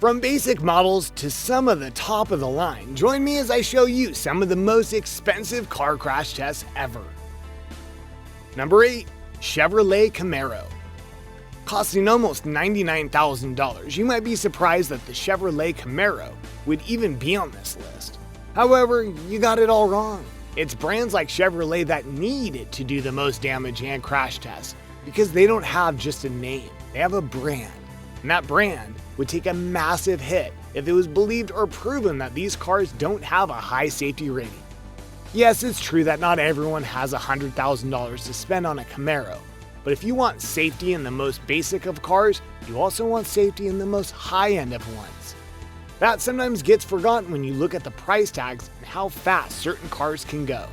From basic models to some of the top of the line, join me as I show you some of the most expensive car crash tests ever. Number 8. Chevrolet Camaro. Costing almost $99,000, you might be surprised that the Chevrolet Camaro would even be on this list. However, you got it all wrong. It's brands like Chevrolet that need it to do the most damage and crash tests because they don't have just a name, they have a brand. And that brand would take a massive hit if it was believed or proven that these cars don't have a high safety rating. Yes, it's true that not everyone has $100,000 to spend on a Camaro, but if you want safety in the most basic of cars, you also want safety in the most high-end of ones. That sometimes gets forgotten when you look at the price tags and how fast certain cars can go.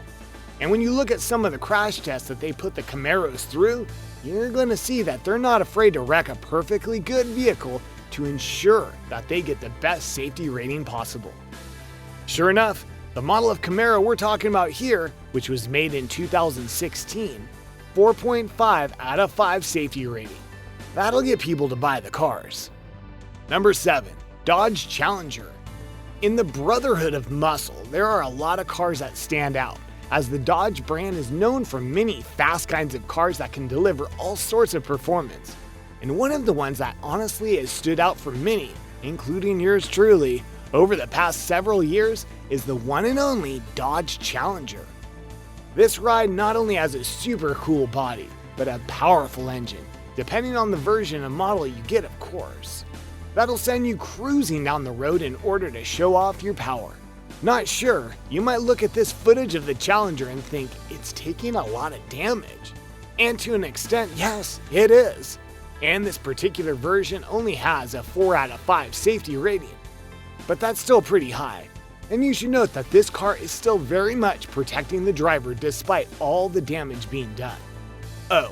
And when you look at some of the crash tests that they put the Camaros through, you're going to see that they're not afraid to wreck a perfectly good vehicle to ensure that they get the best safety rating possible. Sure enough, the model of Camaro we're talking about here, which was made in 2016, 4.5 out of 5 safety rating. That'll get people to buy the cars. Number 7. Dodge Challenger. In the brotherhood of muscle, there are a lot of cars that stand out, as the Dodge brand is known for many fast kinds of cars that can deliver all sorts of performance. And one of the ones that honestly has stood out for many, including yours truly, over the past several years is the one and only Dodge Challenger. This ride not only has a super cool body, but a powerful engine, depending on the version and model you get of course. That'll send you cruising down the road in order to show off your power. Not sure, you might look at this footage of the Challenger and think it's taking a lot of damage. And to an extent, yes, it is. And this particular version only has a 4 out of 5 safety rating. But that's still pretty high. And you should note that this car is still very much protecting the driver despite all the damage being done. Oh,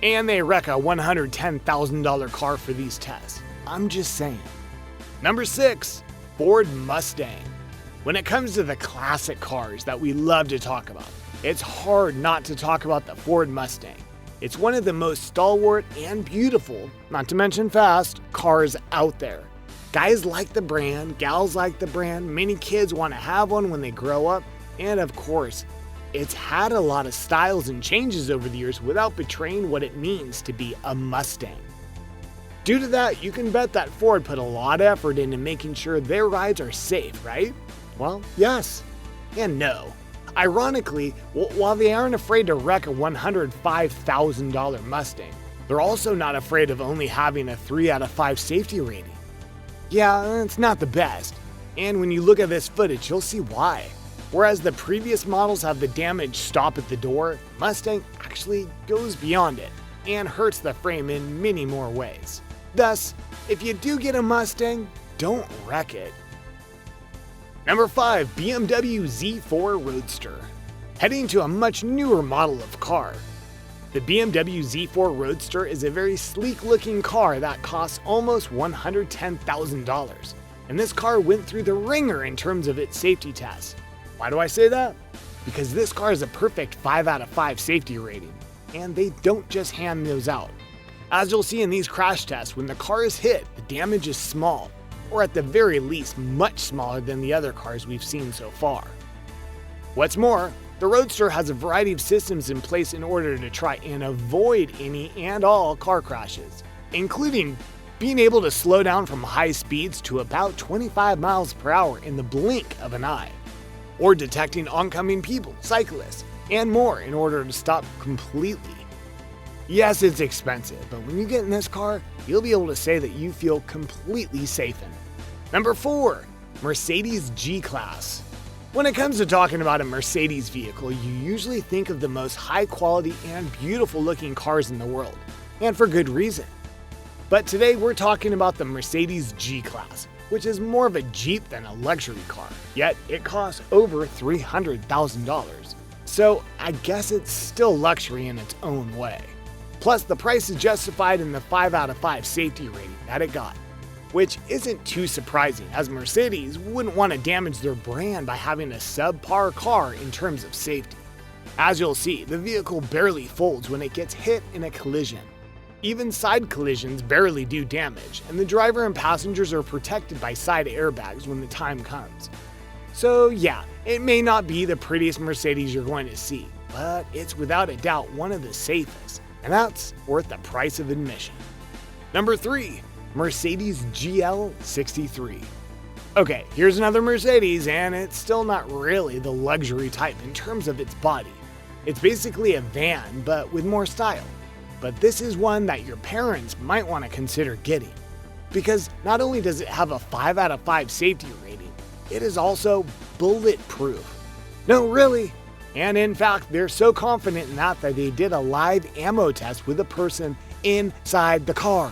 and they wreck a $110,000 car for these tests. I'm just saying. Number 6. Ford Mustang. When it comes to the classic cars that we love to talk about, it's hard not to talk about the Ford Mustang. It's one of the most stalwart and beautiful, not to mention fast, cars out there. Guys like the brand, gals like the brand, many kids want to have one when they grow up, and of course, it's had a lot of styles and changes over the years without betraying what it means to be a Mustang. Due to that, you can bet that Ford put a lot of effort into making sure their rides are safe, right? Well, yes and no. Ironically, while they aren't afraid to wreck a $105,000 Mustang, they're also not afraid of only having a 3 out of 5 safety rating. Yeah, it's not the best, and when you look at this footage, you'll see why. Whereas the previous models have the damage stop at the door, Mustang actually goes beyond it and hurts the frame in many more ways. Thus, if you do get a Mustang, don't wreck it. Number 5. BMW Z4 Roadster. Heading to a much newer model of car. The BMW Z4 Roadster is a very sleek looking car that costs almost $110,000. And this car went through the ringer in terms of its safety tests. Why do I say that? Because this car is a perfect 5 out of 5 safety rating. And they don't just hand those out. As you'll see in these crash tests, when the car is hit, the damage is small, or at the very least much smaller than the other cars we've seen so far. What's more, the Roadster has a variety of systems in place in order to try and avoid any and all car crashes, including being able to slow down from high speeds to about 25 miles per hour in the blink of an eye, or detecting oncoming people, cyclists, and more in order to stop completely. Yes, it's expensive, but when you get in this car, you'll be able to say that you feel completely safe in it. Number 4. Mercedes G-Class. When it comes to talking about a Mercedes vehicle, you usually think of the most high quality and beautiful looking cars in the world, and for good reason. But today we're talking about the Mercedes G-Class, which is more of a Jeep than a luxury car, yet it costs over $300,000. So I guess it's still luxury in its own way. Plus, the price is justified in the 5 out of 5 safety rating that it got, which isn't too surprising, as Mercedes wouldn't want to damage their brand by having a subpar car in terms of safety. As you'll see, the vehicle barely folds when it gets hit in a collision. Even side collisions barely do damage, and the driver and passengers are protected by side airbags when the time comes. So yeah, it may not be the prettiest Mercedes you're going to see, but it's without a doubt one of the safest, and that's worth the price of admission. Number 3. Mercedes GL 63. Okay, here's another Mercedes, and it's still not really the luxury type in terms of its body. It's basically a van, but with more style. But this is one that your parents might want to consider getting, because not only does it have a 5 out of 5 safety rating, it is also bulletproof. No, really. And in fact, they're so confident in that they did a live ammo test with a person inside the car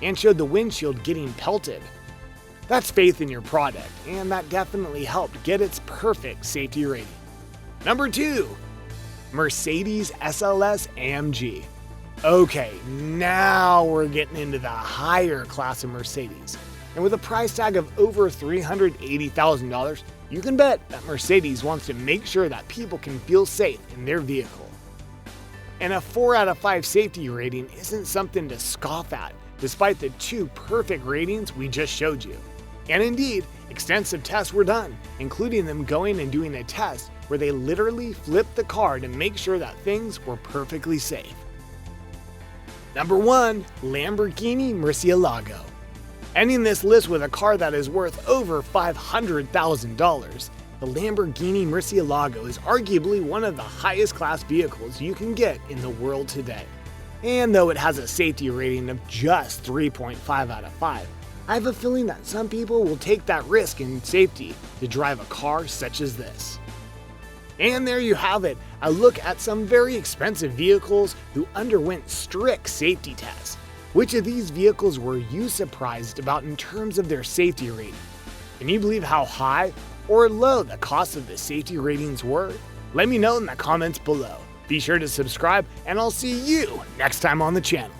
and showed the windshield getting pelted. That's faith in your product, and that definitely helped get its perfect safety rating. Number 2. Mercedes SLS AMG. Okay, now we're getting into the higher class of Mercedes. And with a price tag of over $380,000, you can bet that Mercedes wants to make sure that people can feel safe in their vehicle. And a 4 out of 5 safety rating isn't something to scoff at, despite the 2 perfect ratings we just showed you. And indeed, extensive tests were done, including them going and doing a test where they literally flipped the car to make sure that things were perfectly safe. Number 1. Lamborghini Murcielago. Ending this list with a car that is worth over $500,000, the Lamborghini Murcielago is arguably one of the highest class vehicles you can get in the world today. And though it has a safety rating of just 3.5 out of 5, I have a feeling that some people will take that risk in safety to drive a car such as this. And there you have it, a look at some very expensive vehicles who underwent strict safety tests. Which of these vehicles were you surprised about in terms of their safety rating? Can you believe how high or low the cost of the safety ratings were? Let me know in the comments below. Be sure to subscribe, and I'll see you next time on the channel.